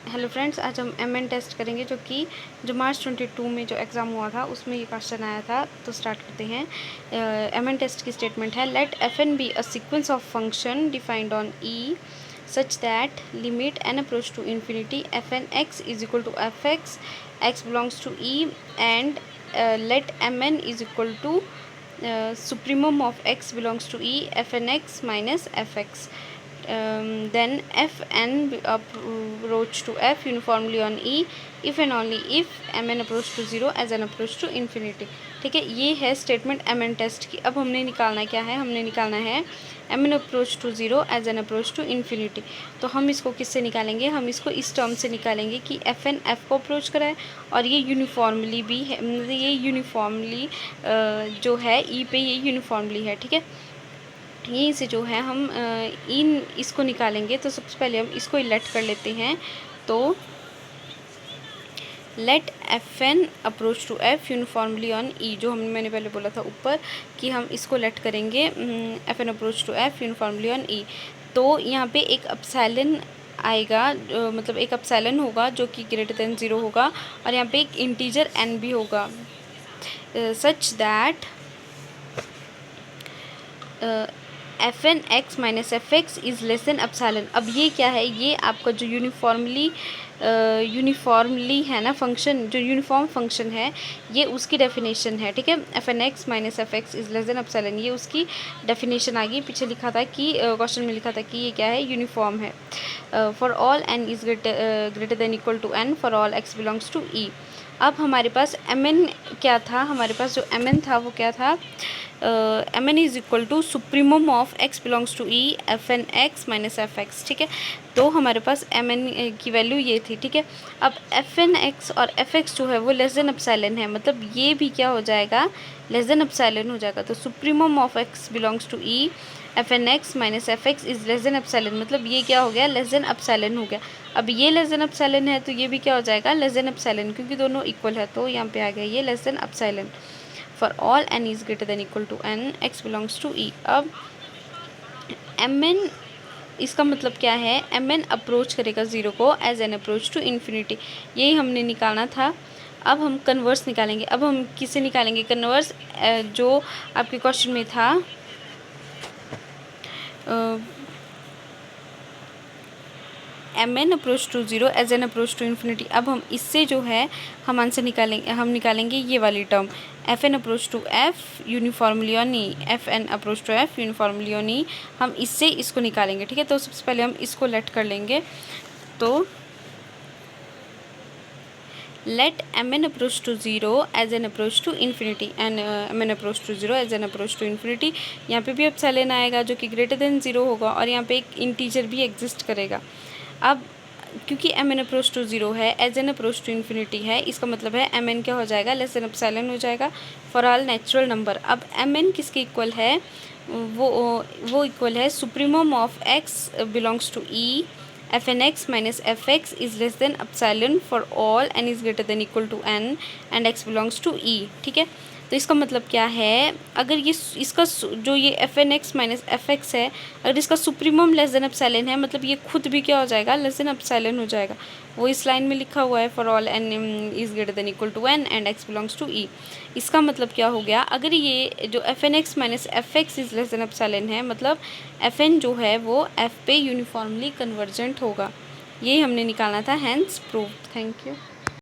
Hello friends, आज हम MN test करेंगे जो मार्च 22 में जो एग्ज़ाम हुआ था उसमें ये क्वेश्चन आया था। तो स्टार्ट करते हैं। एमएन टेस्ट की स्टेटमेंट है, let f n be a sequence of function defined on E such that limit n approach to infinity f n x is equal to f x belongs to E and let M n is equal to supremum of x belongs to E f n x minus f x. Then f n approach to f uniformly on E if and only if m n approach to 0 as an approach to infinity. ठीक है, ये है statement M N test की। अब हमने निकालना क्या है, हमने निकालना है M n approach to 0 as n approach to infinity. तो हम इसको किससे निकालेंगे, हम इसको इस टर्म से निकालेंगे कि एफ एन एफ को अप्रोच करा है और ये यूनिफॉर्मली भी है, मतलब ये यूनिफॉर्मली जो है ई पे ये यूनिफॉर्मली है। ठीक है, यहीं से जो है हम इन इसको निकालेंगे। तो सबसे पहले हम इसको इलेक्ट कर लेते हैं। तो let f n approach to f uniformly on E, जो मैंने पहले बोला था ऊपर कि हम इसको लेट करेंगे f n approach to f uniformly on E. तो यहाँ पे एक अपसाइलन आएगा, मतलब एक अपसाइलन होगा जो कि ग्रेटर देन 0 होगा और यहाँ पे एक इंटीजर एन भी होगा such that f n x minus f x is less than epsilon. अब ये क्या है, ये आपका जो यूनिफॉर्मली है ना फंक्शन, जो यूनिफॉर्म फंक्शन है ये उसकी डेफिनेशन है। ठीक है, f n x minus f x is less than epsilon, ये उसकी डेफिनेशन आ गई। पीछे लिखा था कि क्वेश्चन में लिखा था कि ये क्या है, यूनिफॉर्म है। For all n is greater than equal to n for all x belongs to E. अब हमारे पास एम एन क्या था, हमारे पास जो एम एन था वो क्या था, M n is equal to supremum of x belongs to E f n x minus f x. ठीक है, तो हमारे पास एम एन की वैल्यू ये थी। ठीक है, अब एफ एन एक्स और एफ एक्स जो है वो लेस देन अपसाइलन है, मतलब ये भी क्या हो जाएगा, लेस देन अपसाइलन हो जाएगा। तो supremum of x belongs to E f n x minus f x is less than epsilon, मतलब ये क्या हो गया, लेस देन अपसाइलन हो गया। अब ये लेस देन अपसाइलन है तो ये भी क्या हो जाएगा, लेस देन अपसाइलन, क्योंकि दोनों इक्वल है तो यहाँ पे आ गया ये less than epsilon. For all n is greater than equal to n x belongs to E. अब एम एन, इसका मतलब क्या है, एम एन अप्रोच करेगा 0 को as n approach to infinity, यही हमने निकालना था। अब हम कन्वर्स निकालेंगे। अब हम किसे निकालेंगे कन्वर्स, जो आपके क्वेश्चन में था M n approach to 0 as n approach to infinity. अब हम इससे जो है हम आंसर निकालेंगे, हम निकालेंगे ये वाली term f n approach to f uniformly on E, f n approach to f uniformly on E, हम इससे इसको निकालेंगे। ठीक है, तो सबसे पहले हम इसको लेट कर लेंगे। तो let M n approach to 0 as n approach to infinity and M n approach to 0 as n approach to infinity. यहाँ पे भी अपसाइलन आएगा जो कि ग्रेटर देन 0 होगा और यहाँ पे एक इंटीजर भी एग्जिस्ट करेगा। अब क्योंकि एम एन अप्रोच टू 0 है, as n approach to infinity है, इसका मतलब है एम एन क्या हो जाएगा, लेस देन अपसाइलन हो जाएगा फॉर ऑल नेचुरल नंबर। अब एम एन किसके इक्वल है, वो इक्वल है supremum of x belongs to E f n x minus f x is less than epsilon for all n is greater than equal to n and x belongs to E. ठीक है, तो इसका मतलब क्या है, अगर ये इसका जो ये f n x minus f x है, अगर इसका सुप्रीमम लेस देन अपसाइलन है, मतलब ये खुद भी क्या हो जाएगा, लेस देन अपसाइलन हो जाएगा। वो इस लाइन में लिखा हुआ है for all n is greater than equal to n and x belongs to E. इसका मतलब क्या हो गया, अगर ये जो f n x minus f x is less than epsilon है, मतलब एफ एन जो है वो एफ पे यूनिफॉर्मली कन्वर्जेंट होगा। ये हमने निकालना था, हैंस प्रूव्ड। Thank you.